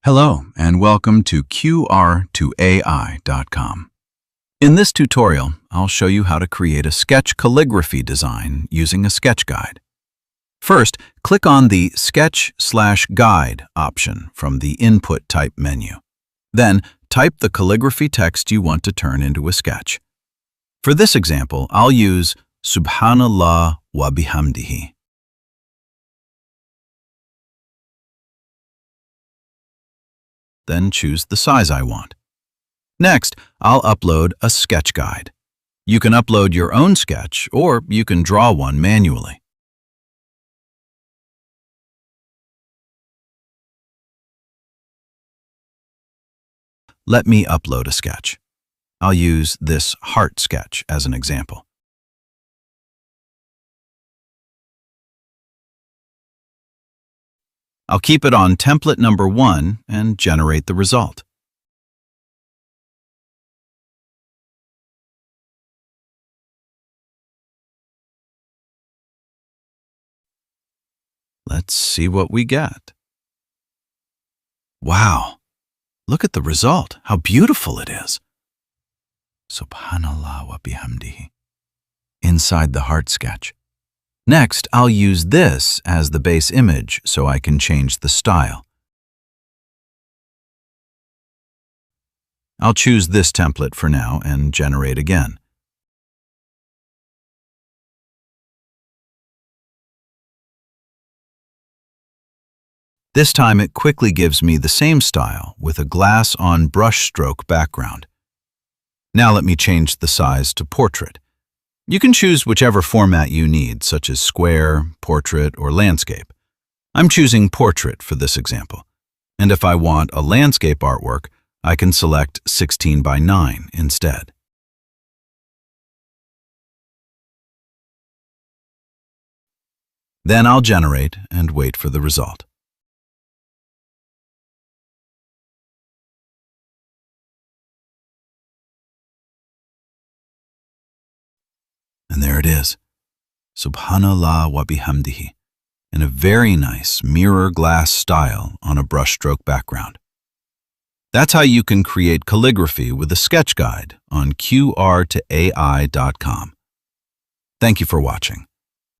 Hello, and welcome to QR2AI.com. In this tutorial, I'll show you how to create a sketch calligraphy design using a sketch guide. First, click on the Sketch/Guide option from the Input Type menu. Then, type the calligraphy text you want to turn into a sketch. For this example, I'll use Subhanallah wa bihamdihi. Then choose the size I want. Next, I'll upload a sketch guide. You can upload your own sketch, or you can draw one manually. Let me upload a sketch. I'll use this heart sketch as an example. I'll keep it on template number 1 and generate the result. Let's see what we get. Wow! Look at the result, how beautiful it is. Subhanallah wa bihamdihi. Inside the heart sketch. Next, I'll use this as the base image so I can change the style. I'll choose this template for now and generate again. This time it quickly gives me the same style with a glass-on brushstroke background. Now let me change the size to portrait. You can choose whichever format you need, such as square, portrait, or landscape. I'm choosing portrait for this example. And if I want a landscape artwork, I can select 16 by 9 instead. Then I'll generate and wait for the result. And there it is, Subhanallah wa bihamdihi, in a very nice mirror glass style on a brushstroke background. That's how you can create calligraphy with a sketch guide on QR2AI.com. Thank you for watching.